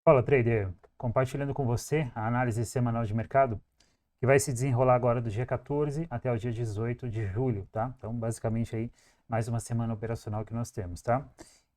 Fala, trader. Compartilhando com você a análise semanal de mercado que vai se desenrolar agora do dia 14 até o dia 18 de julho, tá? Então, basicamente aí, mais uma semana operacional que nós temos, tá?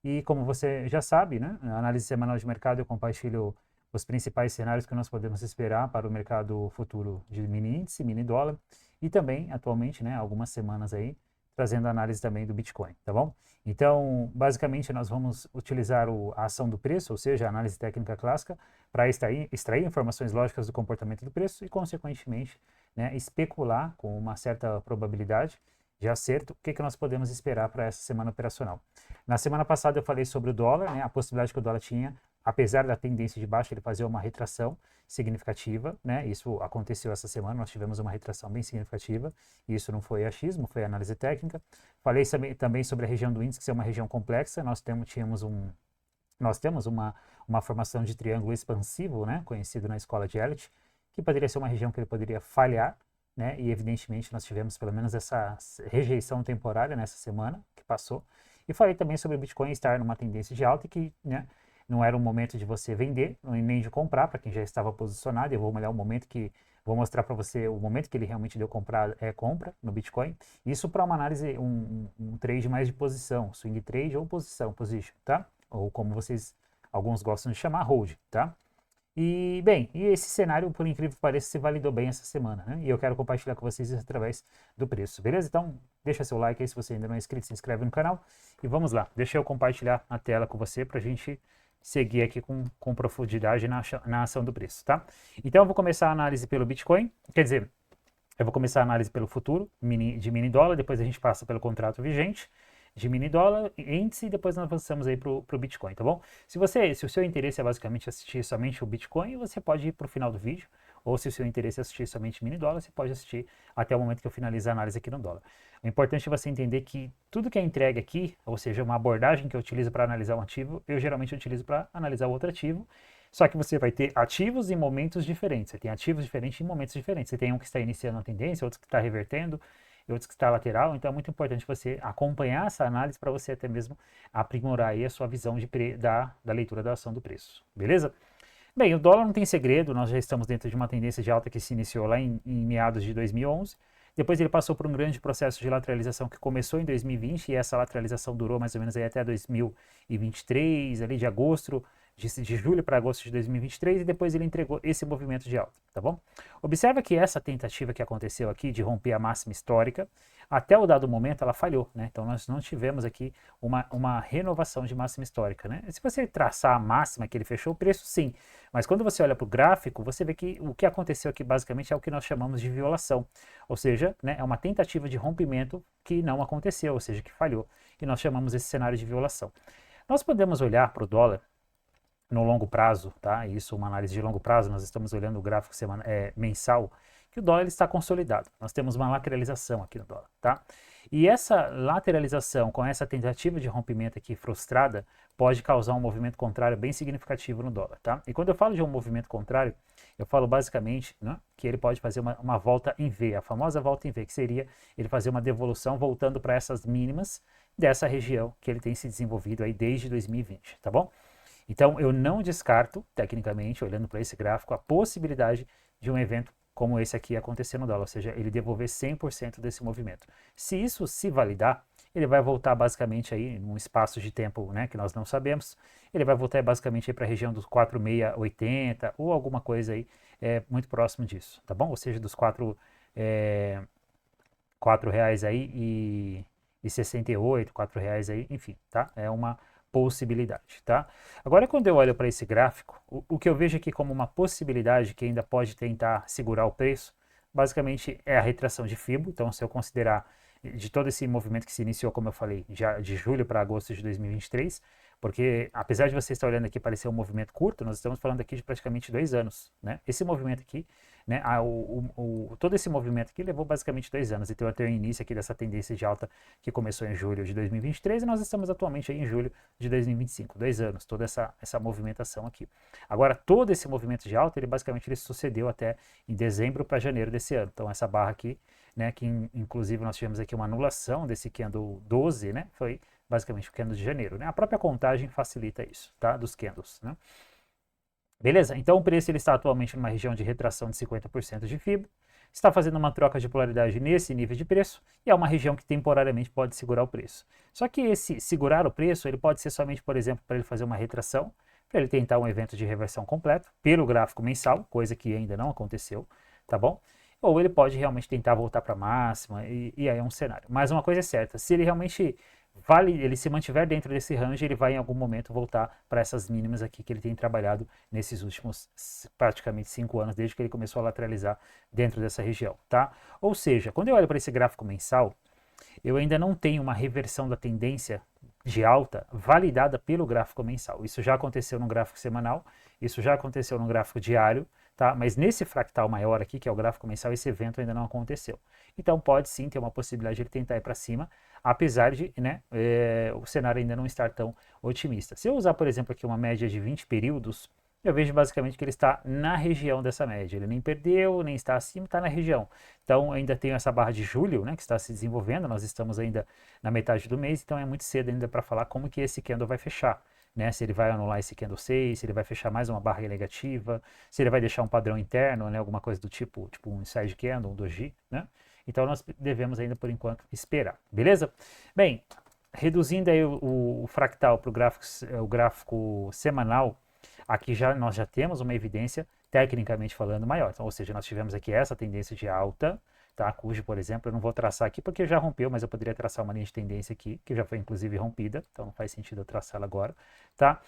E como você já sabe, né, na análise semanal de mercado eu compartilho os principais cenários que nós podemos esperar para o mercado futuro de mini índice, mini dólar e também, atualmente, né, algumas semanas aí, trazendo análise também do Bitcoin, tá bom? Então, basicamente, nós vamos utilizar a ação do preço, ou seja, a análise técnica clássica, para extrair informações lógicas do comportamento do preço e, consequentemente, né, especular com uma certa probabilidade de acerto o que nós podemos esperar para essa semana operacional. Na semana passada eu falei sobre o dólar, né, a possibilidade que o dólar tinha, apesar da tendência de baixa, ele fazer uma retração significativa, né? Isso aconteceu essa semana, nós tivemos uma retração bem significativa, e isso não foi achismo, foi análise técnica. Falei também sobre a região do índice, que é uma região complexa, nós temos uma formação de triângulo expansivo, né, conhecido na escola de Elliott, que poderia ser uma região que ele poderia falhar, né, e evidentemente nós tivemos pelo menos essa rejeição temporária nessa semana que passou. E falei também sobre o Bitcoin estar numa tendência de alta e que, né, não era um momento de você vender, nem de comprar, para quem já estava posicionado. Eu vou olhar o momento que vou mostrar para você o momento que ele realmente deu compra no Bitcoin. Isso para uma análise, um trade mais de posição, swing trade ou position, tá? Ou como alguns gostam de chamar, hold, tá? E, bem, e esse cenário, por incrível que pareça, se validou bem essa semana, né? E eu quero compartilhar com vocês isso através do preço, beleza? Então, deixa seu like aí se você ainda não é inscrito, se inscreve no canal. E vamos lá, deixa eu compartilhar a tela com você para a gente seguir aqui com profundidade na ação do preço, tá? Então, eu vou começar a análise pelo Bitcoin, quer dizer, eu vou começar a análise pelo futuro, de mini dólar, depois a gente passa pelo contrato vigente de mini dólar, índice, e depois nós avançamos aí para o Bitcoin, tá bom? Se o seu interesse é basicamente assistir somente o Bitcoin, você pode ir para o final do vídeo, ou se o seu interesse é assistir somente mini dólar, você pode assistir até o momento que eu finalize a análise aqui no dólar. O importante é você entender que tudo que é entregue aqui, ou seja, uma abordagem que eu utilizo para analisar um ativo, eu geralmente utilizo para analisar o outro ativo, só que você vai ter ativos em momentos diferentes. Você tem ativos diferentes em momentos diferentes. Você tem um que está iniciando a tendência, outro que está revertendo, e outros que está lateral. Então é muito importante você acompanhar essa análise para você até mesmo aprimorar aí a sua visão da leitura da ação do preço. Beleza? Bem, o dólar não tem segredo, nós já estamos dentro de uma tendência de alta que se iniciou lá em meados de 2011. Depois ele passou por um grande processo de lateralização que começou em 2020 e essa lateralização durou mais ou menos aí até 2023, ali de agosto, de julho para agosto de 2023, e depois ele entregou esse movimento de alta, tá bom? Observa que essa tentativa que aconteceu aqui de romper a máxima histórica, até o dado momento ela falhou, né? Então nós não tivemos aqui uma renovação de máxima histórica, né? Se você traçar a máxima que ele fechou o preço, sim, mas quando você olha para o gráfico, você vê que o que aconteceu aqui basicamente é o que nós chamamos de violação, ou seja, né, é uma tentativa de rompimento que não aconteceu, ou seja, que falhou, e nós chamamos esse cenário de violação. Nós podemos olhar para o dólar no longo prazo, tá? Isso, uma análise de longo prazo, nós estamos olhando o gráfico mensal, que o dólar está consolidado. Nós temos uma lateralização aqui no dólar, tá? E essa lateralização, com essa tentativa de rompimento aqui frustrada, pode causar um movimento contrário bem significativo no dólar, tá? E quando eu falo de um movimento contrário, eu falo basicamente, né, que ele pode fazer uma volta em V, a famosa volta em V, que seria ele fazer uma devolução voltando para essas mínimas dessa região que ele tem se desenvolvido aí desde 2020, tá bom? Então, eu não descarto, tecnicamente, olhando para esse gráfico, a possibilidade de um evento como esse aqui acontecer no dólar, ou seja, ele devolver 100% desse movimento. Se isso se validar, ele vai voltar basicamente aí num espaço de tempo, né, que nós não sabemos, ele vai voltar basicamente para a região dos 4,680 ou alguma coisa aí muito próximo disso, tá bom? Ou seja, dos 4 reais aí e 68, 4 reais aí, enfim, tá? É uma possibilidade, tá? Agora, quando eu olho para esse gráfico, o que eu vejo aqui como uma possibilidade que ainda pode tentar segurar o preço, basicamente é a retração de FIBO. Então, se eu considerar de todo esse movimento que se iniciou, como eu falei, já de julho para agosto de 2023, porque apesar de você estar olhando aqui parecer um movimento curto, nós estamos falando aqui de praticamente 2 anos, né? Esse movimento aqui, né, todo esse movimento aqui levou basicamente 2 anos, então até o início aqui dessa tendência de alta que começou em julho de 2023 e nós estamos atualmente aí em julho de 2025, 2 anos, toda essa movimentação aqui. Agora, todo esse movimento de alta, ele basicamente ele sucedeu até em dezembro para janeiro desse ano, então essa barra aqui, né, que inclusive nós tivemos aqui uma anulação desse candle 12, né, foi basicamente o candle de janeiro, né, a própria contagem facilita isso, tá, dos candles, né. Beleza? Então o preço ele está atualmente numa região de retração de 50% de FIBO, está fazendo uma troca de polaridade nesse nível de preço e é uma região que temporariamente pode segurar o preço. Só que esse segurar o preço ele pode ser somente, por exemplo, para ele fazer uma retração, para ele tentar um evento de reversão completo pelo gráfico mensal, coisa que ainda não aconteceu, tá bom? Ou ele pode realmente tentar voltar para a máxima e aí é um cenário. Mas uma coisa é certa, se ele realmente ele se mantiver dentro desse range, ele vai em algum momento voltar para essas mínimas aqui que ele tem trabalhado nesses últimos praticamente 5 anos, desde que ele começou a lateralizar dentro dessa região, tá? Ou seja, quando eu olho para esse gráfico mensal, eu ainda não tenho uma reversão da tendência de alta validada pelo gráfico mensal. Isso já aconteceu no gráfico semanal, isso já aconteceu no gráfico diário, tá? Mas nesse fractal maior aqui, que é o gráfico mensal, esse evento ainda não aconteceu. Então pode sim ter uma possibilidade de ele tentar ir para cima, apesar de o cenário ainda não estar tão otimista. Se eu usar, por exemplo, aqui uma média de 20 períodos, eu vejo basicamente que ele está na região dessa média. Ele nem perdeu, nem está acima, está na região. Então, ainda tem essa barra de julho, né, que está se desenvolvendo. Nós estamos ainda na metade do mês, então é muito cedo ainda para falar como que esse candle vai fechar. Né, se ele vai anular esse candle 6, se ele vai fechar mais uma barra negativa, se ele vai deixar um padrão interno, né, alguma coisa do tipo um inside candle, um doji, né? Então nós devemos ainda por enquanto esperar, beleza? Bem, reduzindo aí o fractal para o gráfico semanal, aqui nós já temos uma evidência tecnicamente falando maior. Então, ou seja, nós tivemos aqui essa tendência de alta, tá? Cujo, por exemplo, eu não vou traçar aqui porque já rompeu, mas eu poderia traçar uma linha de tendência aqui, que já foi inclusive rompida, então não faz sentido eu traçá-la agora, tá?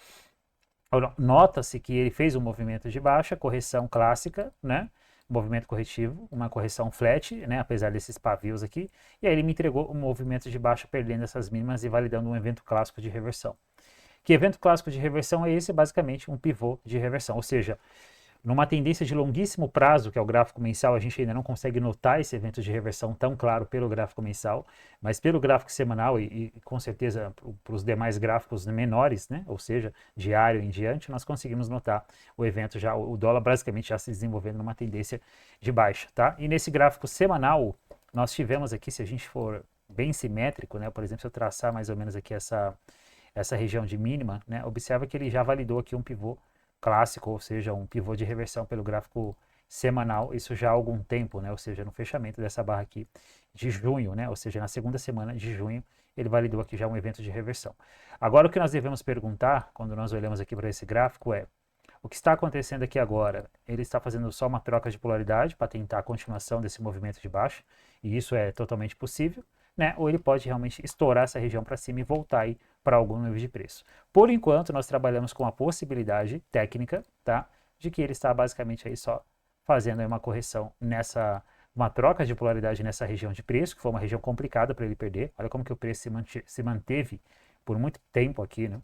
Nota-se que ele fez um movimento de baixa, correção clássica, né? Movimento corretivo, uma correção flat, né? Apesar desses pavios aqui, e aí ele me entregou um movimento de baixa perdendo essas mínimas e validando um evento clássico de reversão. Que evento clássico de reversão é esse? Basicamente um pivô de reversão, ou seja, numa tendência de longuíssimo prazo, que é o gráfico mensal, a gente ainda não consegue notar esse evento de reversão tão claro pelo gráfico mensal, mas pelo gráfico semanal e com certeza para os demais gráficos menores, né, ou seja, diário em diante, nós conseguimos notar o evento já, o dólar basicamente já se desenvolvendo numa tendência de baixa, tá? E nesse gráfico semanal, nós tivemos aqui, se a gente for bem simétrico, né, por exemplo, se eu traçar mais ou menos aqui essa região de mínima, né, observa que ele já validou aqui um pivô clássico, ou seja, um pivô de reversão pelo gráfico semanal, isso já há algum tempo, né? Ou seja, no fechamento dessa barra aqui de junho, né? Ou seja, na segunda semana de junho, ele validou aqui já um evento de reversão. Agora, o que nós devemos perguntar, quando nós olhamos aqui para esse gráfico, é o que está acontecendo aqui agora? Ele está fazendo só uma troca de polaridade para tentar a continuação desse movimento de baixa, e isso é totalmente possível, né? Ou ele pode realmente estourar essa região para cima e voltar aí para algum nível de preço. Por enquanto, nós trabalhamos com a possibilidade técnica, tá? De que ele está basicamente aí só fazendo aí uma correção uma troca de polaridade nessa região de preço, que foi uma região complicada para ele perder. Olha como que o preço se manteve por muito tempo aqui, né?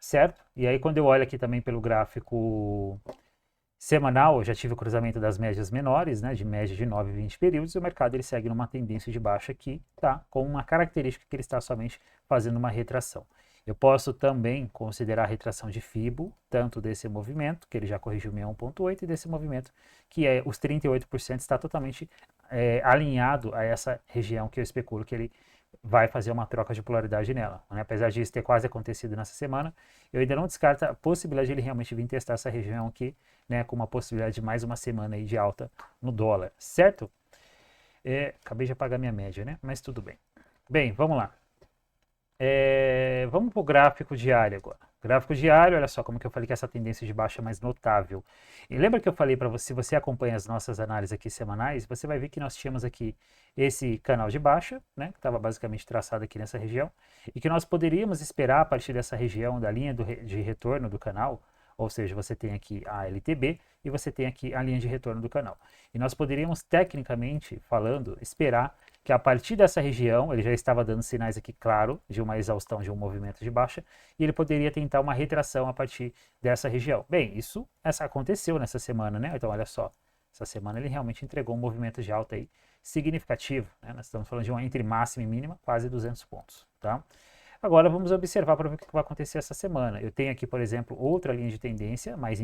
Certo? E aí quando eu olho aqui também pelo gráfico semanal, eu já tive o cruzamento das médias menores, né, de média de 9 e 20 períodos, e o mercado ele segue numa tendência de baixa aqui, tá? Com uma característica que ele está somente fazendo uma retração. Eu posso também considerar a retração de FIBO, tanto desse movimento, que ele já corrigiu 61,8, e desse movimento, que é os 38%, está totalmente alinhado a essa região que eu especulo que ele vai fazer uma troca de polaridade nela. Né? Apesar disso ter quase acontecido nessa semana, eu ainda não descarto a possibilidade de ele realmente vir testar essa região aqui, né, com uma possibilidade de mais uma semana aí de alta no dólar, certo? Acabei de apagar minha média, né? Mas tudo bem. Bem, vamos lá. Vamos para o gráfico diário agora. Gráfico diário, olha só como que eu falei que essa tendência de baixa é mais notável. E lembra que eu falei para você, se você acompanha as nossas análises aqui semanais, você vai ver que nós tínhamos aqui esse canal de baixa, né, que estava basicamente traçado aqui nessa região, e que nós poderíamos esperar a partir dessa região da linha de retorno do canal, ou seja, você tem aqui a LTB e você tem aqui a linha de retorno do canal. E nós poderíamos, tecnicamente falando, esperar que a partir dessa região, ele já estava dando sinais aqui, claro, de uma exaustão de um movimento de baixa, e ele poderia tentar uma retração a partir dessa região. Bem, essa aconteceu nessa semana, né? Então, olha só, essa semana ele realmente entregou um movimento de alta aí significativo, né? Nós estamos falando de uma entre máxima e mínima, quase 200 pontos, tá? Agora vamos observar para ver o que vai acontecer essa semana. Eu tenho aqui, por exemplo, outra linha de tendência, mais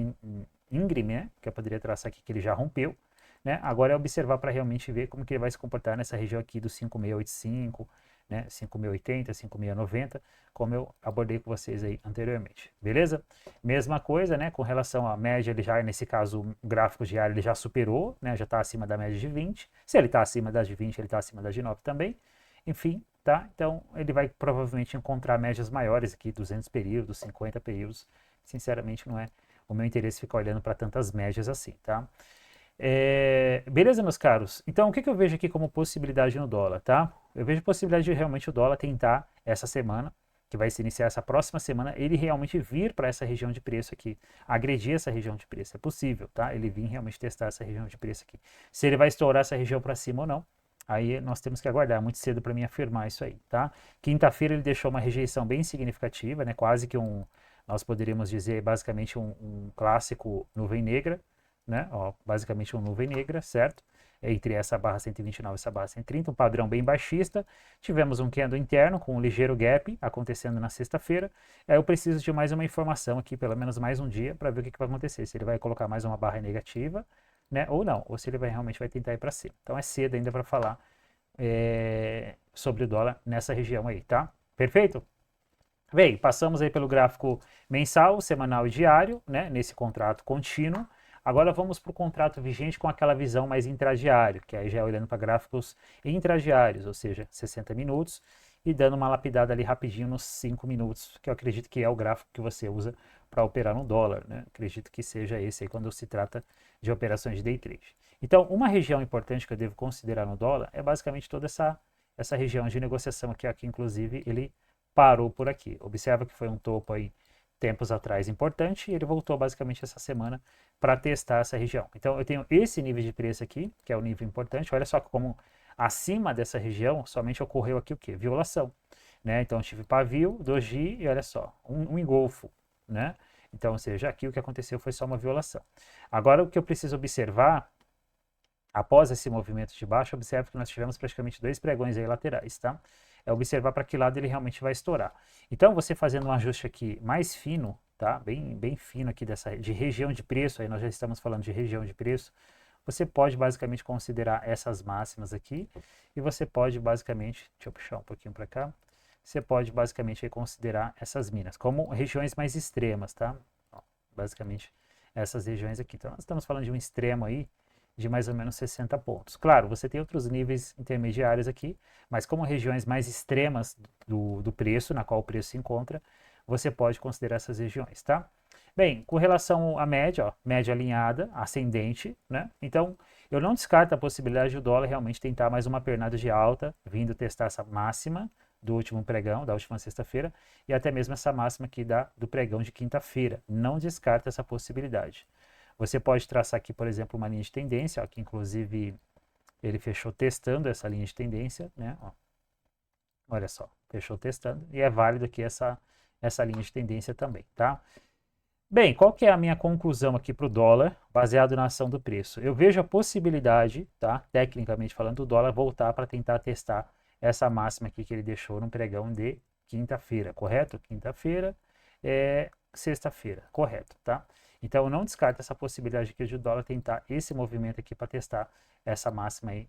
íngreme, né? Que eu poderia traçar aqui, que ele já rompeu. Né? Agora é observar para realmente ver como que ele vai se comportar nessa região aqui do 5,685, né? 5.080, 5.090, como eu abordei com vocês aí anteriormente, beleza? Mesma coisa, né? Com relação à média, ele já, nesse caso, o gráfico diário, ele já superou, né? Já está acima da média de 20. Se ele está acima das de 20, ele está acima das de 9 também. Enfim, tá? Então, ele vai provavelmente encontrar médias maiores aqui, 200 períodos, 50 períodos. Sinceramente, não é o meu interesse ficar olhando para tantas médias assim, tá? Beleza, meus caros? Então, o que eu vejo aqui como possibilidade no dólar, tá? Eu vejo possibilidade de realmente o dólar tentar essa semana, que vai se iniciar essa próxima semana, ele realmente vir para essa região de preço aqui, agredir essa região de preço. É possível, tá? Ele vir realmente testar essa região de preço aqui. Se ele vai estourar essa região para cima ou não, aí nós temos que aguardar. É muito cedo para mim afirmar isso aí, tá? Quinta-feira ele deixou uma rejeição bem significativa, né? Quase que nós poderíamos dizer basicamente um clássico nuvem negra, né? Ó, basicamente uma nuvem negra, certo? Entre essa barra 129 e essa barra 130, um padrão bem baixista. Tivemos um candle interno com um ligeiro gap acontecendo na sexta-feira. Eu preciso de mais uma informação aqui, pelo menos mais um dia, para ver o que vai acontecer. Se ele vai colocar mais uma barra negativa, né? Ou não, ou se ele realmente vai tentar ir para cima. Então é cedo ainda para falar sobre o dólar nessa região aí, tá? Perfeito? Bem, passamos aí pelo gráfico mensal, semanal e diário, né? Nesse contrato contínuo. Agora vamos para o contrato vigente com aquela visão mais intradiário, que aí já é olhando para gráficos intradiários, ou seja, 60 minutos, e dando uma lapidada ali rapidinho nos 5 minutos, que eu acredito que é o gráfico que você usa para operar no dólar, né? Acredito que seja esse aí quando se trata de operações de day trade. Então, uma região importante que eu devo considerar no dólar é basicamente toda essa região de negociação aqui, inclusive ele parou por aqui. Observa que foi um topo aí tempos atrás importante e ele voltou basicamente essa semana para testar essa região. Então eu tenho esse nível de preço aqui, que é o nível importante. Olha só como acima dessa região somente ocorreu aqui o quê? Violação, né? Então eu tive pavio, doji e olha só, um engolfo, né? Então, ou seja, aqui o que aconteceu foi só uma violação. Agora o que eu preciso observar após esse movimento de baixo, observe que nós tivemos praticamente 2 pregões aí laterais, tá? É observar para que lado ele realmente vai estourar. Então, você fazendo um ajuste aqui mais fino, tá? Bem fino aqui de região de preço, aí nós já estamos falando de região de preço, você pode basicamente considerar essas máximas aqui e você pode basicamente, deixa eu puxar um pouquinho para cá, você pode basicamente considerar essas minas como regiões mais extremas, tá? Ó, basicamente essas regiões aqui. Então, nós estamos falando de um extremo aí de mais ou menos 60 pontos. Claro, você tem outros níveis intermediários aqui, mas como regiões mais extremas do preço, na qual o preço se encontra, você pode considerar essas regiões, tá? Bem, com relação à média, ó, média alinhada, ascendente, né? Então, eu não descarto a possibilidade do dólar realmente tentar mais uma pernada de alta, vindo testar essa máxima do último pregão, da última sexta-feira, e até mesmo essa máxima aqui do pregão de quinta-feira. Não descarta essa possibilidade. Você pode traçar aqui, por exemplo, uma linha de tendência, ó, que inclusive ele fechou testando essa linha de tendência, né? Ó, olha só, fechou testando, e é válido aqui essa linha de tendência também, tá? Bem, qual que é a minha conclusão aqui para o dólar, baseado na ação do preço? Eu vejo a possibilidade, tá, tecnicamente falando, do dólar voltar para tentar testar essa máxima aqui que ele deixou no pregão de quinta-feira, correto? Quinta-feira, sexta-feira, correto, tá? Então, eu não descarto essa possibilidade aqui de o dólar tentar esse movimento aqui para testar essa máxima aí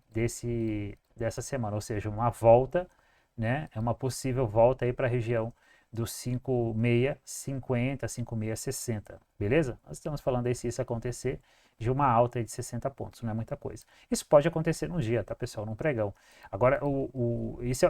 dessa semana, ou seja, uma volta, né? É uma possível volta aí para a região dos 5.650, 5.660, beleza? Nós estamos falando aí, se isso acontecer, de uma alta aí de 60 pontos, não é muita coisa. Isso pode acontecer num dia, tá, pessoal? Num pregão. Agora,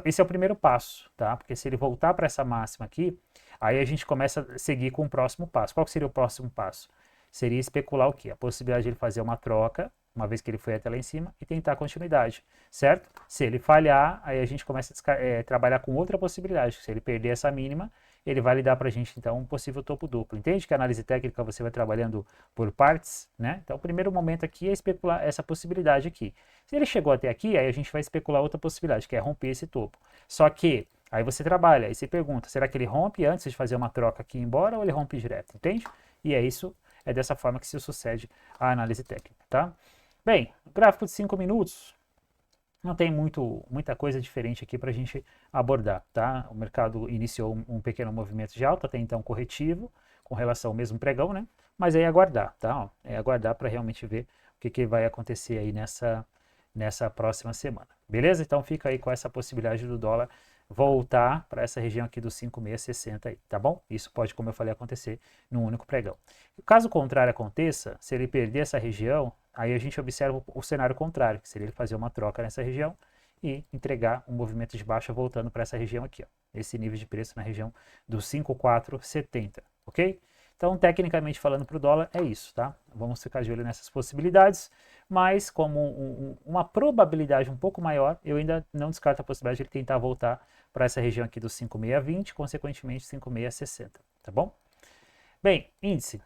esse é o primeiro passo, tá? Porque se ele voltar para essa máxima aqui, aí a gente começa a seguir com o próximo passo. Qual seria o próximo passo? Seria especular o quê? A possibilidade de ele fazer uma troca, uma vez que ele foi até lá em cima, e tentar continuidade, certo? Se ele falhar, aí a gente começa a trabalhar com outra possibilidade. Se ele perder essa mínima, ele vai lhe dar para a gente, então, um possível topo duplo. Entende que a análise técnica você vai trabalhando por partes, né? Então, o primeiro momento aqui é especular essa possibilidade aqui. Se ele chegou até aqui, aí a gente vai especular outra possibilidade, que é romper esse topo. Só que, aí você trabalha, aí você pergunta, será que ele rompe antes de fazer uma troca aqui e ir embora, ou ele rompe direto, entende? E é dessa forma que se sucede a análise técnica, tá? Bem, gráfico de 5 minutos, não tem muita coisa diferente aqui para a gente abordar, tá? O mercado iniciou um pequeno movimento de alta, até então corretivo, com relação ao mesmo pregão, né? Mas é aguardar, tá? Ó, é aguardar para realmente ver o que vai acontecer aí nessa próxima semana, beleza? Então fica aí com essa possibilidade do dólar voltar para essa região aqui dos 5,660 aí, tá bom? Isso pode, como eu falei, acontecer num único pregão. Caso o contrário aconteça, se ele perder essa região, aí a gente observa o cenário contrário, que seria ele fazer uma troca nessa região e entregar um movimento de baixa voltando para essa região aqui, ó, esse nível de preço na região dos 5,470, ok? Então, tecnicamente falando para o dólar, é isso, tá? Vamos ficar de olho nessas possibilidades, mas como uma probabilidade um pouco maior, eu ainda não descarto a possibilidade de ele tentar voltar para essa região aqui dos 5,620, consequentemente 5,660, tá bom? Bem, índice.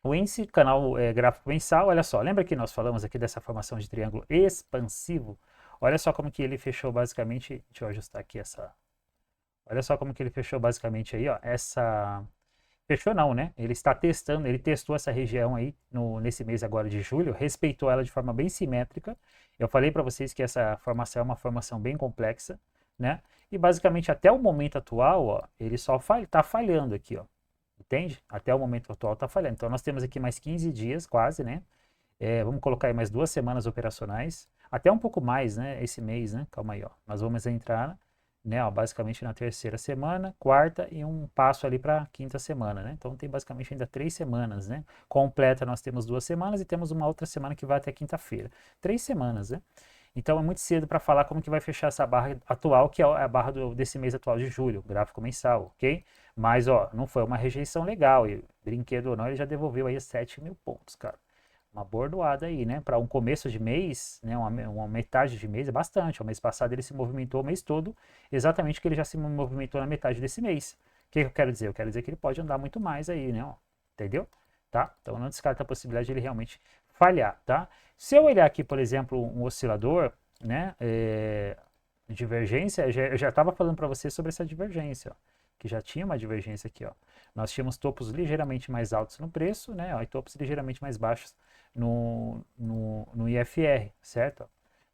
O índice, canal gráfico mensal, olha só, lembra que nós falamos aqui dessa formação de triângulo expansivo? Olha só como que ele fechou basicamente, deixa eu ajustar aqui essa, olha só como que ele fechou basicamente aí, ó, essa, fechou não, né? Ele está testando, ele testou essa região aí nesse mês agora de julho, respeitou ela de forma bem simétrica. Eu falei para vocês que essa formação é uma formação bem complexa, né? E basicamente até o momento atual, ó, ele só está falhando aqui, ó. Entende? Até o momento atual está falhando. Então nós temos aqui mais 15 dias quase, né? Vamos colocar aí mais 2 semanas operacionais, até um pouco mais, né? Esse mês, né? Calma aí, ó. Nós vamos entrar, né? Ó, basicamente na terceira semana, quarta e um passo ali para a quinta semana, né? Então tem basicamente ainda 3 semanas, né? Completa nós temos 2 semanas e temos uma outra semana que vai até quinta-feira. 3 semanas, né? Então é muito cedo para falar como que vai fechar essa barra atual, que é a barra desse mês atual de julho, gráfico mensal, ok? Mas, ó, não foi uma rejeição legal, e brinquedo ou não, ele já devolveu aí 7.000 pontos, cara. Uma bordoada aí, né? Para um começo de mês, né? Uma metade de mês é bastante. O mês passado ele se movimentou o mês todo, exatamente o que ele já se movimentou na metade desse mês. O que eu quero dizer? Eu quero dizer que ele pode andar muito mais aí, né? Ó, entendeu? Tá? Então não descarta a possibilidade de ele realmente falhar, tá? Se eu olhar aqui, por exemplo, um oscilador, né? Divergência, eu já estava falando para você sobre essa divergência, ó, que já tinha uma divergência aqui, ó. Nós tínhamos topos ligeiramente mais altos no preço, né? Ó, e topos ligeiramente mais baixos no IFR, certo?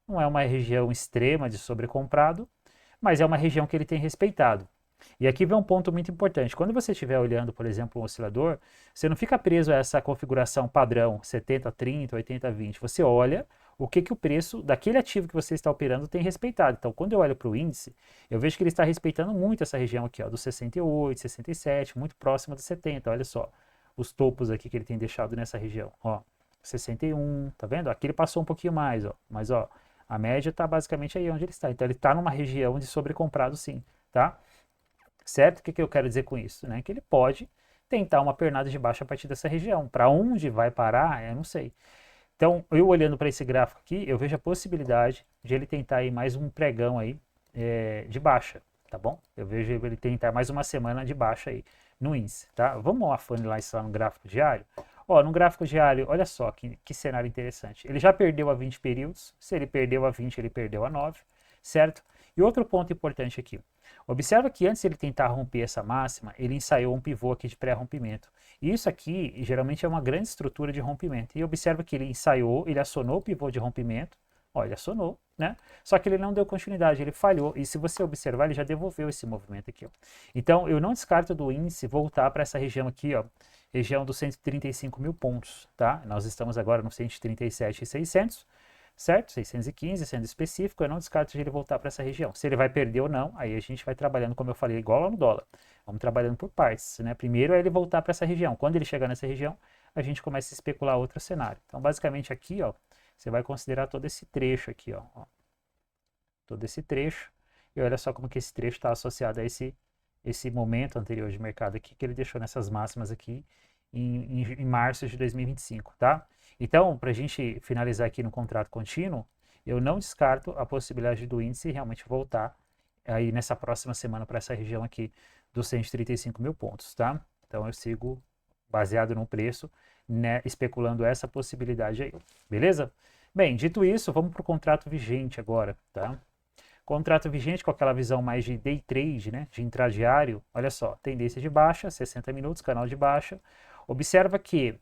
Não é uma região extrema de sobrecomprado, mas é uma região que ele tem respeitado. E aqui vem um ponto muito importante. Quando você estiver olhando, por exemplo, um oscilador, você não fica preso a essa configuração padrão 70-30, 80-20. Você olha o que o preço daquele ativo que você está operando tem respeitado. Então, quando eu olho para o índice, eu vejo que ele está respeitando muito essa região aqui, ó, do 68, 67, muito próximo do 70. Olha só os topos aqui que ele tem deixado nessa região. Ó, 61, tá vendo? Aqui ele passou um pouquinho mais, ó, mas ó, a média está basicamente aí onde ele está. Então, ele está numa região de sobrecomprado sim, tá? Certo? O que eu quero dizer com isso? Né? Que ele pode tentar uma pernada de baixo a partir dessa região. Para onde vai parar, eu não sei. Então, eu olhando para esse gráfico aqui, eu vejo a possibilidade de ele tentar aí mais um pregão aí de baixa, tá bom? Eu vejo ele tentar mais uma semana de baixa aí no índice, tá? Vamos afunilar isso lá no gráfico diário? Ó, no gráfico diário, olha só que cenário interessante. Ele já perdeu a 20 períodos, se ele perdeu a 20, ele perdeu a 9, certo? E outro ponto importante aqui. Observa que antes de ele tentar romper essa máxima, ele ensaiou um pivô aqui de pré-rompimento. E isso aqui, geralmente, é uma grande estrutura de rompimento. E observa que ele ensaiou, ele acionou o pivô de rompimento. Ó, ele acionou, né? Só que ele não deu continuidade, ele falhou. E se você observar, ele já devolveu esse movimento aqui, ó. Então, eu não descarto do índice voltar para essa região aqui, ó. Região dos 135.000 pontos, tá? Nós estamos agora no 137.600. Certo? 615, sendo específico, eu não descarto de ele voltar para essa região. Se ele vai perder ou não, aí a gente vai trabalhando, como eu falei, igual lá no dólar. Vamos trabalhando por partes, né? Primeiro é ele voltar para essa região. Quando ele chegar nessa região, a gente começa a especular outro cenário. Então, basicamente aqui, ó, você vai considerar todo esse trecho aqui, ó. Todo esse trecho. E olha só como que esse trecho está associado a esse momento anterior de mercado aqui, que ele deixou nessas máximas aqui em março de 2025, tá? Então, para a gente finalizar aqui no contrato contínuo, eu não descarto a possibilidade do índice realmente voltar aí nessa próxima semana para essa região aqui dos 135.000 pontos, tá? Então, eu sigo baseado no preço, né, especulando essa possibilidade aí, beleza? Bem, dito isso, vamos para o contrato vigente agora, tá? Contrato vigente com aquela visão mais de day trade, né, de intradiário, olha só, tendência de baixa, 60 minutos, canal de baixa. Observa que,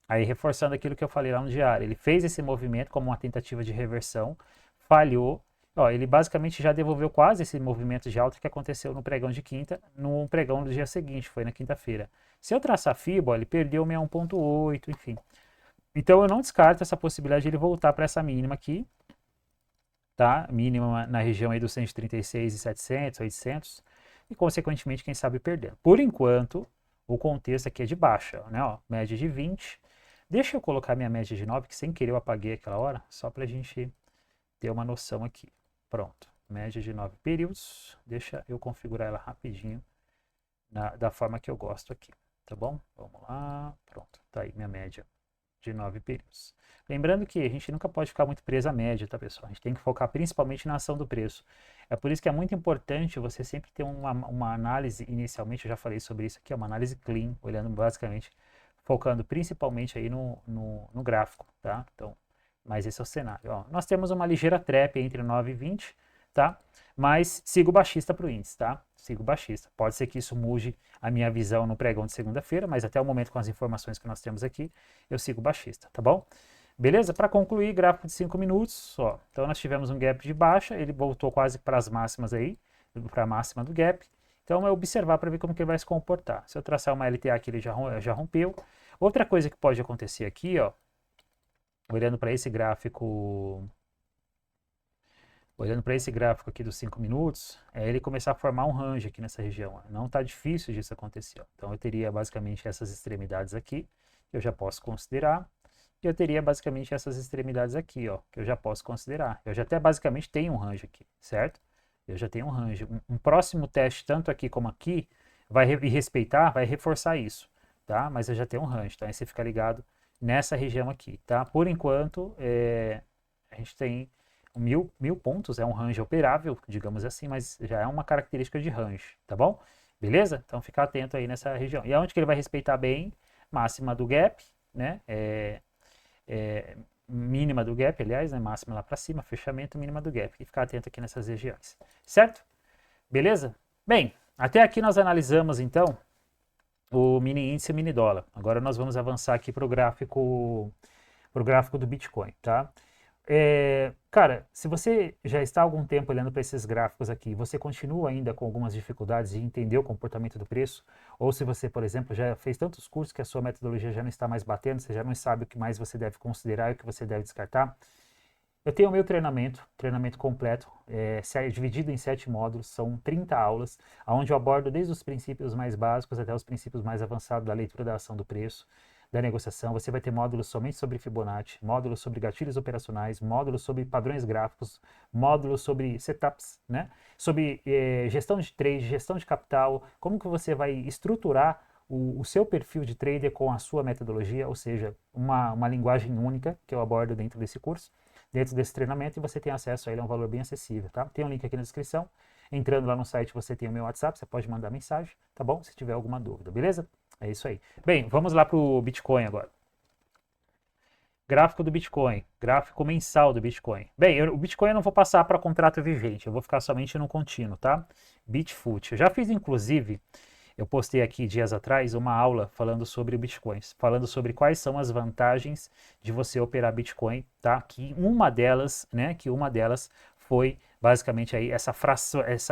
aí reforçando aquilo que eu falei lá no diário, ele fez esse movimento como uma tentativa de reversão, falhou, ó, ele basicamente já devolveu quase esse movimento de alta que aconteceu no pregão de quinta, no pregão do dia seguinte, foi na quinta-feira. Se eu traçar a FIBA, ó, ele perdeu 61.8, enfim. Então eu não descarto essa possibilidade de ele voltar para essa mínima aqui, tá? Mínima na região aí dos 136.700, 800, e consequentemente, quem sabe perdendo. Por enquanto, o contexto aqui é de baixa, né? Ó, média de 20. Deixa eu colocar minha média de 9, que sem querer eu apaguei aquela hora, só para a gente ter uma noção aqui. Pronto, média de 9 períodos. Deixa eu configurar ela rapidinho da forma que eu gosto aqui, tá bom? Vamos lá, pronto, tá aí minha média de 9 períodos. Lembrando que a gente nunca pode ficar muito preso à média, tá, pessoal? A gente tem que focar principalmente na ação do preço. É por isso que é muito importante você sempre ter uma análise, inicialmente, eu já falei sobre isso aqui, uma análise clean, olhando basicamente, focando principalmente aí no gráfico, tá? Então, mas esse é o cenário. Ó, nós temos uma ligeira trap entre 9 e 20, tá? Mas sigo baixista para o índice, tá? Sigo baixista. Pode ser que isso mude a minha visão no pregão de segunda-feira, mas até o momento, com as informações que nós temos aqui, eu sigo baixista, tá bom? Beleza? Para concluir, gráfico de 5 minutos, ó. Então nós tivemos um gap de baixa, ele voltou quase para as máximas aí, para a máxima do gap. Então é observar para ver como que ele vai se comportar. Se eu traçar uma LTA aqui, ele já rompeu. Outra coisa que pode acontecer aqui, ó, olhando para esse gráfico aqui dos 5 minutos, é ele começar a formar um range aqui nessa região. Ó. Não está difícil disso acontecer. Ó. Então eu teria basicamente essas extremidades aqui, que eu já posso considerar. E eu teria basicamente essas extremidades aqui, ó, que eu já posso considerar. Eu já até basicamente tenho um range aqui, certo? Eu já tenho um range. Um próximo teste, tanto aqui como aqui, vai respeitar, vai reforçar isso, tá? Mas eu já tenho um range, tá? Aí você fica ligado nessa região aqui, tá? Por enquanto, a gente tem 1.000 pontos, é um range operável, digamos assim, mas já é uma característica de range, tá bom? Beleza? Então fica atento aí nessa região. E aonde que ele vai respeitar bem? Máxima do gap, né? Mínima do gap, aliás, né? Máxima lá para cima, fechamento, mínima do gap. E ficar atento aqui nessas regiões, certo? Beleza? Bem, até aqui nós analisamos então o mini índice e o mini dólar. Agora nós vamos avançar aqui para o gráfico do Bitcoin, tá? Cara, se você já está há algum tempo olhando para esses gráficos aqui, você continua ainda com algumas dificuldades de entender o comportamento do preço, ou se você, por exemplo, já fez tantos cursos que a sua metodologia já não está mais batendo, você já não sabe o que mais você deve considerar e o que você deve descartar, eu tenho o meu treinamento completo, dividido em 7 módulos, são 30 aulas, onde eu abordo desde os princípios mais básicos até os princípios mais avançados da leitura da ação do preço, da negociação. Você vai ter módulos somente sobre Fibonacci, módulos sobre gatilhos operacionais, módulos sobre padrões gráficos, módulos sobre setups, né? Sobre gestão de trade, gestão de capital, como que você vai estruturar o seu perfil de trader com a sua metodologia, ou seja, uma linguagem única que eu abordo dentro desse curso, dentro desse treinamento, e você tem acesso a ele a um valor bem acessível, tá? Tem um link aqui na descrição. Entrando lá no site, você tem o meu WhatsApp, você pode mandar mensagem, tá bom? Se tiver alguma dúvida, beleza? É isso aí. Bem, vamos lá para o Bitcoin agora. Gráfico do Bitcoin, gráfico mensal do Bitcoin. Bem, o Bitcoin eu não vou passar para contrato vigente, eu vou ficar somente no contínuo, tá? Bitfoot. Eu já fiz, inclusive, eu postei aqui dias atrás uma aula falando sobre o Bitcoin, falando sobre quais são as vantagens de você operar Bitcoin, tá? Que uma delas foi basicamente aí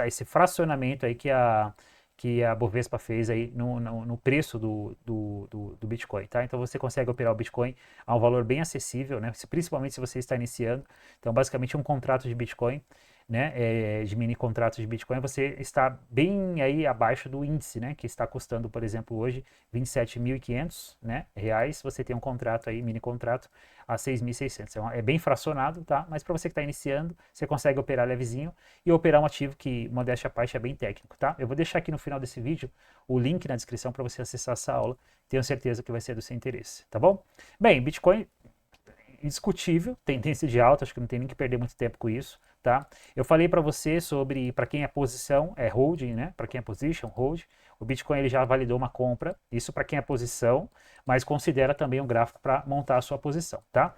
esse fracionamento aí que a Bovespa fez aí no preço do Bitcoin, tá? Então você consegue operar o Bitcoin a um valor bem acessível, né? Principalmente se você está iniciando. Então basicamente um contrato de Bitcoin, né, de mini contratos de Bitcoin, você está bem aí abaixo do índice, né, que está custando, por exemplo, hoje 27.500, né, reais. Você tem um contrato aí, mini contrato, a 6.600. É bem fracionado, tá? Mas para você que está iniciando, você consegue operar levezinho e operar um ativo que, modéstia à parte, é bem técnico, tá? Eu vou deixar aqui no final desse vídeo o link na descrição para você acessar essa aula. Tenho certeza que vai ser do seu interesse, tá bom? Bem, Bitcoin indiscutível, tendência de alta, acho que não tem nem que perder muito tempo com isso, tá? Eu falei para você sobre, para quem é posição, é holding, né? Para quem é position, hold. O Bitcoin ele já validou uma compra, isso para quem é posição, mas considera também um gráfico para montar a sua posição, tá?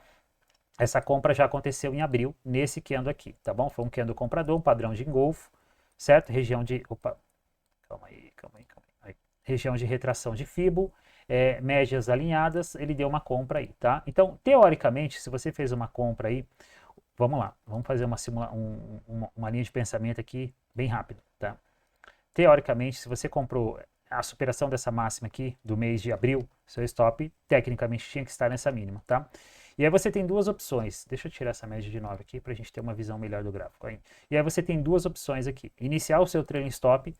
Essa compra já aconteceu em abril, nesse candle aqui, tá bom? Foi um candle comprador, um padrão de engolfo, certo? Região de, calma aí. Região de retração de Fibo, médias alinhadas, ele deu uma compra aí, tá? Então, teoricamente, se você fez uma compra aí, vamos lá, vamos fazer uma linha de pensamento aqui bem rápido, tá? Teoricamente, se você comprou a superação dessa máxima aqui do mês de abril, seu stop, tecnicamente tinha que estar nessa mínima, tá? E aí você tem duas opções. Deixa eu tirar essa média de 9 aqui para a gente ter uma visão melhor do gráfico. Aí. E aí você tem duas opções aqui. Iniciar o seu trailing stop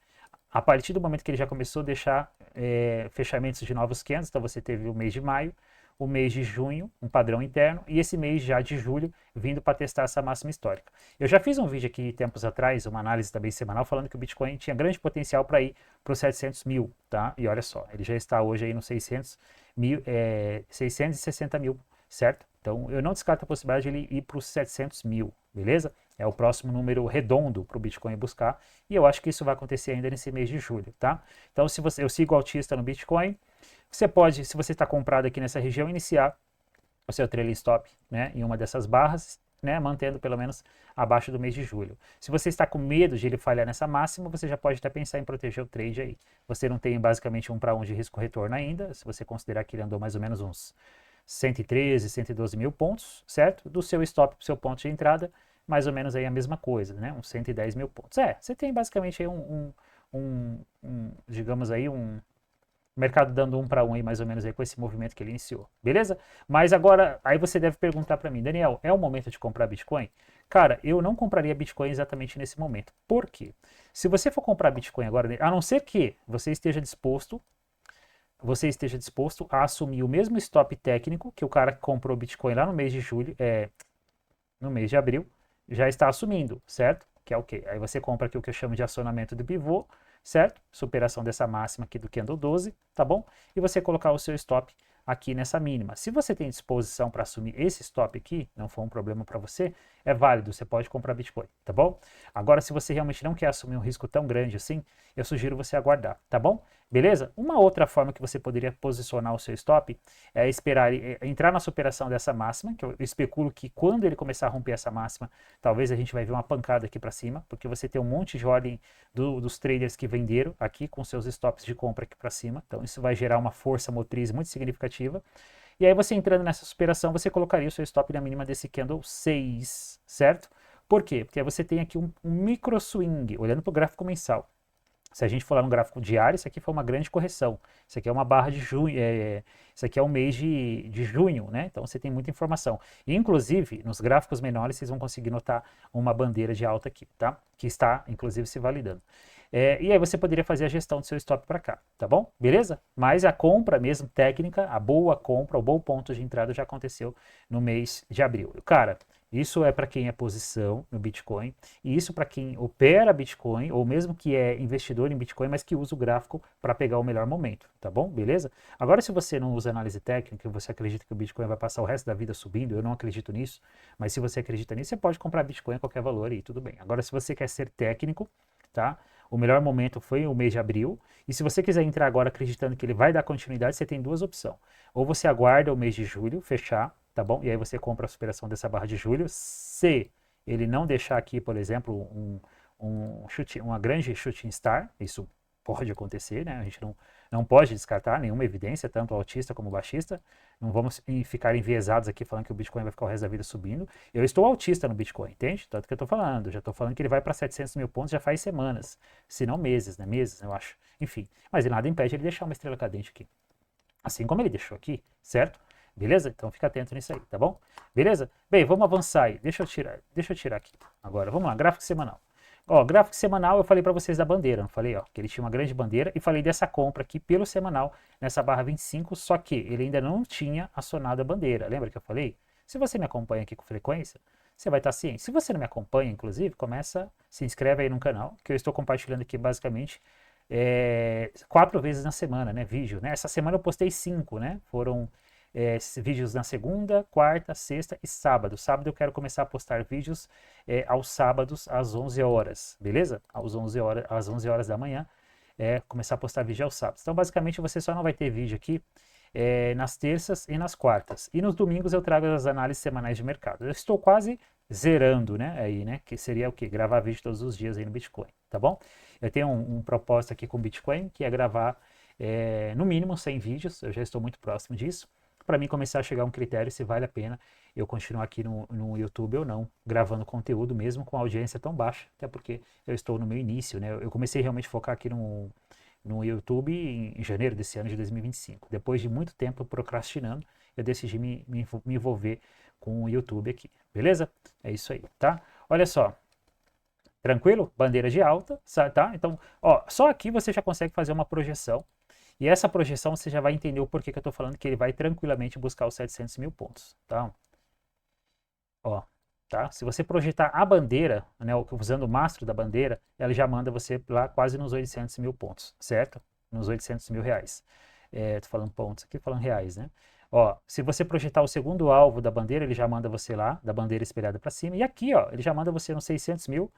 a partir do momento que ele já começou a deixar fechamentos de novos candles. Então você teve o mês de maio, o mês de junho, um padrão interno, e esse mês já de julho, vindo para testar essa máxima histórica. Eu já fiz um vídeo aqui tempos atrás, uma análise também semanal, falando que o Bitcoin tinha grande potencial para ir para os 700 mil, tá? E olha só, ele já está hoje aí nos 660 mil, certo? Então, eu não descarto a possibilidade de ele ir para os 700 mil, beleza? É o próximo número redondo para o Bitcoin buscar, e eu acho que isso vai acontecer ainda nesse mês de julho, tá? Então, eu sigo altista no Bitcoin, você pode, se você está comprado aqui nessa região, iniciar o seu trailing stop, né, em uma dessas barras, né, mantendo pelo menos abaixo do mês de julho. Se você está com medo de ele falhar nessa máxima, você já pode até pensar em proteger o trade aí. Você não tem basicamente 1 para 1 de risco-retorno ainda, se você considerar que ele andou mais ou menos uns 113, 112 mil pontos, certo? Do seu stop para o seu ponto de entrada, mais ou menos aí a mesma coisa, né? Uns 110 mil pontos. Você tem basicamente aí digamos aí, o mercado dando 1 para 1 aí, mais ou menos aí com esse movimento que ele iniciou, beleza? Mas agora, aí você deve perguntar para mim, Daniel, é o momento de comprar Bitcoin? Cara, eu não compraria Bitcoin exatamente nesse momento. Por quê? Se você for comprar Bitcoin agora, a não ser que você esteja disposto a assumir o mesmo stop técnico que o cara que comprou Bitcoin lá no mês de julho, no mês de abril, já está assumindo, certo? Que é o quê? Aí você compra aqui o que eu chamo de acionamento do pivô, certo? Superação dessa máxima aqui do candle 12, tá bom? E você colocar o seu stop aqui nessa mínima. Se você tem disposição para assumir esse stop aqui, não for um problema para você, é válido, você pode comprar Bitcoin, tá bom? Agora, se você realmente não quer assumir um risco tão grande assim, eu sugiro você aguardar, tá bom? Beleza? Uma outra forma que você poderia posicionar o seu stop é esperar entrar na superação dessa máxima, que eu especulo que quando ele começar a romper essa máxima, talvez a gente vai ver uma pancada aqui para cima, porque você tem um monte de ordem dos traders que venderam aqui com seus stops de compra aqui para cima, então isso vai gerar uma força motriz muito significativa. E aí você entrando nessa superação, você colocaria o seu stop na mínima desse candle 6, certo? Por quê? Porque você tem aqui um micro swing, olhando para o gráfico mensal. Se a gente for lá no gráfico diário, isso aqui foi uma grande correção. Isso aqui é uma barra de junho, isso aqui é o mês de junho, né? Então você tem muita informação. E, inclusive, nos gráficos menores, vocês vão conseguir notar uma bandeira de alta aqui, tá? Que está, inclusive, se validando. E aí você poderia fazer a gestão do seu stop para cá, tá bom? Beleza? Mas a compra mesmo técnica, a boa compra, o bom ponto de entrada já aconteceu no mês de abril. Cara, isso é para quem é posição no Bitcoin, e isso para quem opera Bitcoin, ou mesmo que é investidor em Bitcoin, mas que usa o gráfico para pegar o melhor momento, tá bom? Beleza? Agora, se você não usa análise técnica, você acredita que o Bitcoin vai passar o resto da vida subindo, eu não acredito nisso, mas se você acredita nisso, você pode comprar Bitcoin a qualquer valor e tudo bem. Agora, se você quer ser técnico, tá? O melhor momento foi o mês de abril, e se você quiser entrar agora acreditando que ele vai dar continuidade, você tem duas opções. Ou você aguarda o mês de julho fechar, tá bom? E aí você compra a superação dessa barra de julho. Se ele não deixar aqui, por exemplo, uma grande shooting star, isso pode acontecer, né? A gente não pode descartar nenhuma evidência, tanto altista como baixista. Não vamos ficar enviesados aqui falando que o Bitcoin vai ficar o resto da vida subindo. Eu estou altista no Bitcoin, entende? Tanto que eu estou falando. Já estou falando que ele vai para 700 mil pontos já faz semanas, se não meses, né? Meses, eu acho. Enfim, mas nada impede ele deixar uma estrela cadente aqui. Assim como ele deixou aqui, certo? Beleza? Então fica atento nisso aí, tá bom? Beleza? Bem, vamos avançar aí. Deixa eu tirar aqui. Agora, vamos lá, gráfico semanal. Ó, gráfico semanal eu falei para vocês da bandeira, não falei? Ó, que ele tinha uma grande bandeira e falei dessa compra aqui pelo semanal nessa barra 25, só que ele ainda não tinha acionado a bandeira. Lembra que eu falei? Se você me acompanha aqui com frequência, você vai estar ciente. Se você não me acompanha, inclusive, se inscreve aí no canal, que eu estou compartilhando aqui basicamente 4 vezes na semana, né? Vídeo, né? Essa semana eu postei 5, né? Foram vídeos na segunda, quarta, sexta e sábado. Sábado eu quero começar a postar vídeos aos sábados às 11 horas, beleza? Às 11 horas da manhã, começar a postar vídeo aos sábados. Então, basicamente, você só não vai ter vídeo aqui nas terças e nas quartas. E nos domingos eu trago as análises semanais de mercado. Eu estou quase zerando, né? Aí, né? Que seria o quê? Gravar vídeo todos os dias aí no Bitcoin, tá bom? Eu tenho um propósito aqui com o Bitcoin, que é gravar no mínimo 100 vídeos. Eu já estou muito próximo disso. Para mim começar a chegar a um critério se vale a pena eu continuar aqui no YouTube ou não, gravando conteúdo mesmo com audiência tão baixa, até porque eu estou no meu início, né? Eu comecei realmente a focar aqui no YouTube em janeiro desse ano de 2025. Depois de muito tempo procrastinando, eu decidi me envolver com o YouTube aqui, beleza? É isso aí, tá? Olha só, tranquilo? Bandeira de alta, tá? Então, ó, só aqui você já consegue fazer uma projeção, e essa projeção você já vai entender o porquê que eu tô falando que ele vai tranquilamente buscar os 700 mil pontos, tá? Ó, tá? Se você projetar a bandeira, né, usando o mastro da bandeira, ela já manda você lá quase nos 800 mil pontos, certo? Nos 800 mil reais. Tô falando pontos aqui, falando reais, né? Ó, se você projetar o segundo alvo da bandeira, ele já manda você lá, da bandeira espelhada para cima. E aqui, ó, ele já manda você nos 600 mil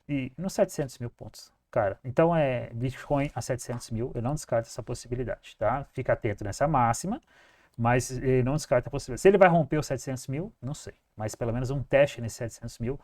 e nos 700 mil pontos. Cara, então Bitcoin a 700 mil, eu não descarto essa possibilidade, tá? Fica atento nessa máxima, mas não descarta a possibilidade. Se ele vai romper os 700 mil, não sei. Mas pelo menos um teste nesses 700 mil,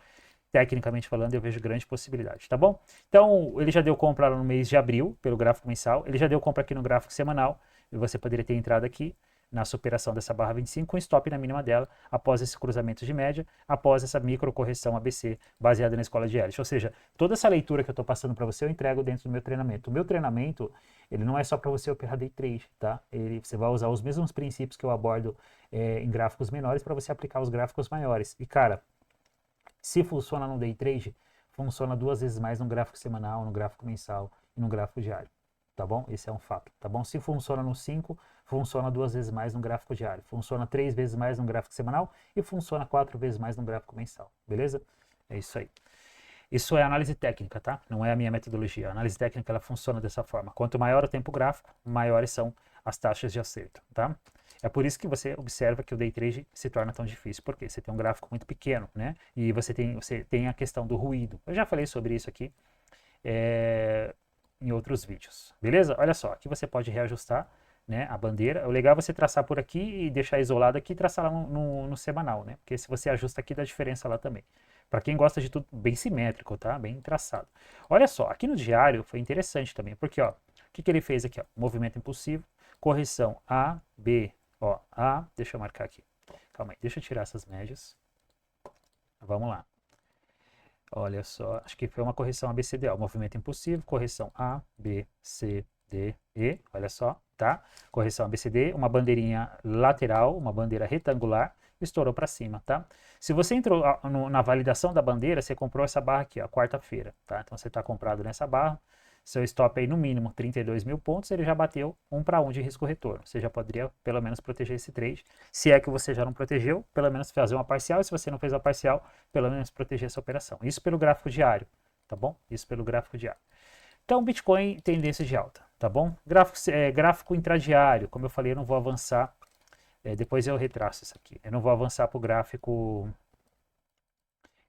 tecnicamente falando, eu vejo grande possibilidade, tá bom? Então, ele já deu compra lá no mês de abril, pelo gráfico mensal. Ele já deu compra aqui no gráfico semanal. E você poderia ter entrado aqui na superação dessa barra 25 com stop na mínima dela, após esse cruzamento de média, após essa micro correção ABC baseada na escola de Elliott. Ou seja, toda essa leitura que eu estou passando para você, eu entrego dentro do meu treinamento. O meu treinamento, ele não é só para você operar day trade, tá? Você vai usar os mesmos princípios que eu abordo em gráficos menores para você aplicar os gráficos maiores. E cara, se funciona no day trade, funciona 2 vezes mais no gráfico semanal, no gráfico mensal e no gráfico diário. Tá bom? Esse é um fato, tá bom? Se funciona no 5, funciona 2 vezes mais no gráfico diário, funciona 3 vezes mais no gráfico semanal e funciona 4 vezes mais no gráfico mensal, beleza? É isso aí. Isso é análise técnica, tá? Não é a minha metodologia. A análise técnica, ela funciona dessa forma. Quanto maior o tempo gráfico, maiores são as taxas de acerto, tá? É por isso que você observa que o day trade se torna tão difícil, porque você tem um gráfico muito pequeno, né? E você tem a questão do ruído. Eu já falei sobre isso aqui em outros vídeos, beleza? Olha só, aqui você pode reajustar, né, a bandeira. O legal é você traçar por aqui e deixar isolado aqui e traçar lá no semanal, né? Porque se você ajusta aqui, dá diferença lá também. Para quem gosta de tudo bem simétrico, tá? Bem traçado. Olha só, aqui no diário foi interessante também, porque ó, o que ele fez aqui? Ó? Movimento impulsivo, correção A, B, ó, A, deixa eu marcar aqui. Calma aí, deixa eu tirar essas médias. Vamos lá. Olha só, acho que foi uma correção ABCD, ó, movimento impulsivo, correção A, B, C, D, E, olha só, tá? Correção ABCD, uma bandeirinha lateral, uma bandeira retangular, estourou para cima, tá? Se você entrou na validação da bandeira, você comprou essa barra aqui, ó, quarta-feira, tá? Então você está comprado nessa barra, seu stop aí no mínimo 32 mil pontos, ele já bateu 1 para 1 de risco retorno. Você já poderia pelo menos proteger esse trade. Se é que você já não protegeu, pelo menos fazer uma parcial. E se você não fez a parcial, pelo menos proteger essa operação. Isso pelo gráfico diário, tá bom? Isso pelo gráfico diário. Então, Bitcoin tendência de alta, tá bom? Gráfico intradiário, como eu falei, eu não vou avançar. Depois eu retraço isso aqui. Eu não vou avançar para o gráfico.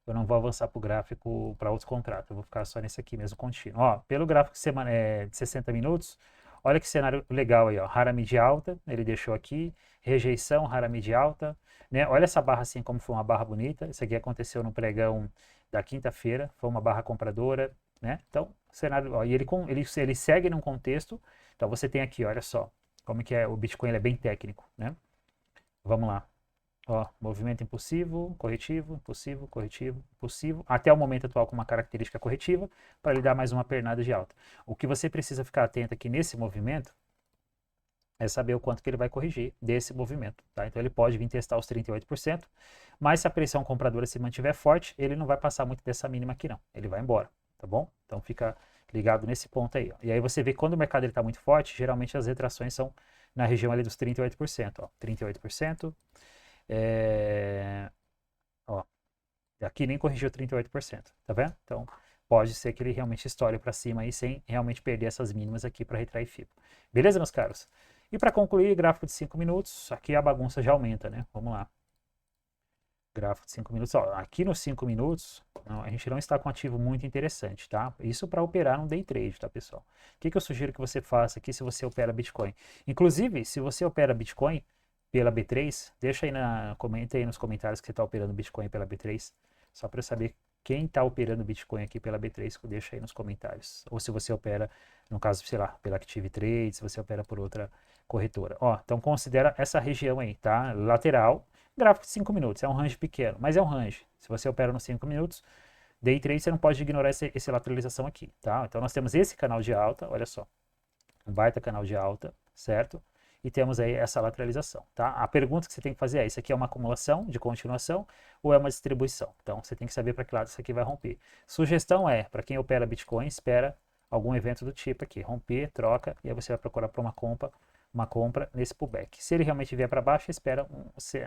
Eu não vou avançar para o gráfico para outros contratos, eu vou ficar só nesse aqui mesmo contínuo. Ó, pelo gráfico de 60 minutos, olha que cenário legal aí, ó, rara mídia alta, ele deixou aqui, rejeição, rara mídia alta, né? Olha essa barra assim como foi uma barra bonita, isso aqui aconteceu no pregão da quinta-feira, foi uma barra compradora, né? Então, cenário, ó, e ele segue num contexto, então você tem aqui, olha só, como que é, o Bitcoin ele é bem técnico, né? Vamos lá. Ó, movimento impulsivo, corretivo, impulsivo, corretivo, impulsivo, até o momento atual com uma característica corretiva, para lhe dar mais uma pernada de alta. O que você precisa ficar atento aqui nesse movimento é saber o quanto que ele vai corrigir desse movimento, tá? Então ele pode vir testar os 38%, mas se a pressão compradora se mantiver forte, ele não vai passar muito dessa mínima aqui não, ele vai embora, tá bom? Então fica ligado nesse ponto aí, ó. E aí você vê que quando o mercado está muito forte, geralmente as retrações são na região ali dos 38%, ó, 38%, ó, aqui nem corrigiu 38%, tá vendo? Então, pode ser que ele realmente estoure para cima aí sem realmente perder essas mínimas aqui para retrair FIBO. Beleza, meus caros? E para concluir, gráfico de 5 minutos, aqui a bagunça já aumenta, né? Vamos lá. Gráfico de 5 minutos, ó, aqui nos 5 minutos, não, a gente não está com um ativo muito interessante, tá? Isso para operar no day trade, tá, pessoal? O que eu sugiro que você faça aqui se você opera Bitcoin? Inclusive, se você opera Bitcoin pela B3, deixa aí comenta aí nos comentários que você está operando Bitcoin pela B3, só para eu saber quem está operando Bitcoin aqui pela B3, deixa aí nos comentários. Ou se você opera, no caso, sei lá, pela Active Trade, se você opera por outra corretora. Ó, então considera essa região aí, tá? Lateral, gráfico de 5 minutos, é um range pequeno, mas é um range. Se você opera nos 5 minutos, day trade você não pode ignorar essa lateralização aqui, tá? Então nós temos esse canal de alta, olha só. um baita canal de alta, certo? E temos aí essa lateralização, tá? A pergunta que você tem que fazer é, isso aqui é uma acumulação de continuação ou é uma distribuição? Então, você tem que saber para que lado isso aqui vai romper. Sugestão é, para quem opera Bitcoin, espera algum evento do tipo aqui, romper, troca, e aí você vai procurar por uma compra nesse pullback. Se ele realmente vier para baixo, espera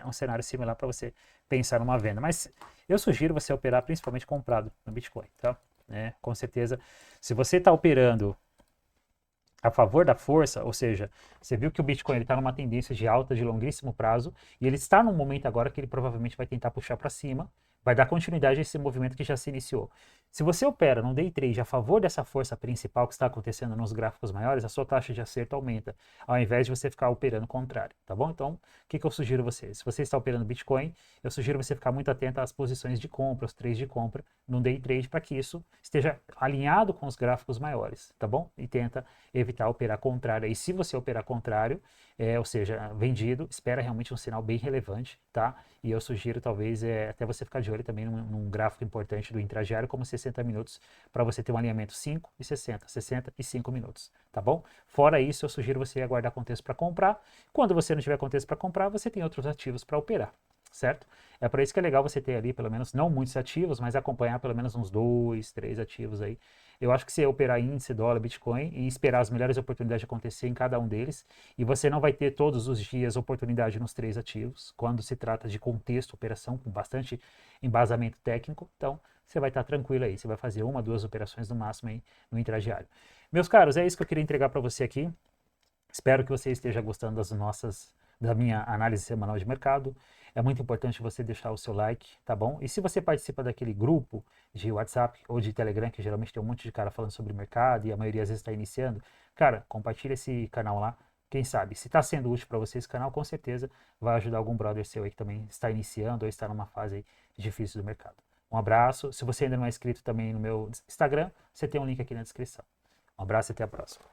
um cenário similar para você pensar numa venda. Mas eu sugiro você operar principalmente comprado no Bitcoin, tá? Com certeza, se você está operando a favor da força, ou seja, você viu que o Bitcoin está numa tendência de alta de longuíssimo prazo e ele está num momento agora que ele provavelmente vai tentar puxar para cima, vai dar continuidade a esse movimento que já se iniciou. Se você opera num day trade a favor dessa força principal que está acontecendo nos gráficos maiores, a sua taxa de acerto aumenta, ao invés de você ficar operando contrário, tá bom? Então, o que eu sugiro você? Se você está operando Bitcoin, eu sugiro você ficar muito atento às posições de compra, os trades de compra no day trade, para que isso esteja alinhado com os gráficos maiores, tá bom? E tenta evitar operar contrário. E se você operar contrário, ou seja, vendido, espera realmente um sinal bem relevante, tá? E eu sugiro talvez até você ficar de olho também num gráfico importante do intradiário, como 60 minutos, para você ter um alinhamento 5 e 60, 60 e 5 minutos, tá bom? Fora isso, eu sugiro você aguardar contexto para comprar. Quando você não tiver contexto para comprar, você tem outros ativos para operar, certo? É por isso que é legal você ter ali, pelo menos, não muitos ativos, mas acompanhar pelo menos uns 2, 3 ativos aí. Eu acho que você operar índice, dólar, Bitcoin e esperar as melhores oportunidades acontecer em cada um deles, e você não vai ter todos os dias oportunidade nos 3 ativos, quando se trata de contexto, operação com bastante embasamento técnico, então você vai estar tranquilo aí, você vai fazer 1, 2 operações no máximo aí no intradiário. Meus caros, é isso que eu queria entregar para você aqui. Espero que você esteja gostando da minha análise semanal de mercado. É muito importante você deixar o seu like, tá bom? E se você participa daquele grupo de WhatsApp ou de Telegram, que geralmente tem um monte de cara falando sobre mercado e a maioria às vezes está iniciando, cara, compartilha esse canal lá. Quem sabe, se está sendo útil para você esse canal, com certeza vai ajudar algum brother seu aí que também está iniciando ou está numa fase aí difícil do mercado. Um abraço. Se você ainda não é inscrito também no meu Instagram, você tem um link aqui na descrição. Um abraço e até a próxima.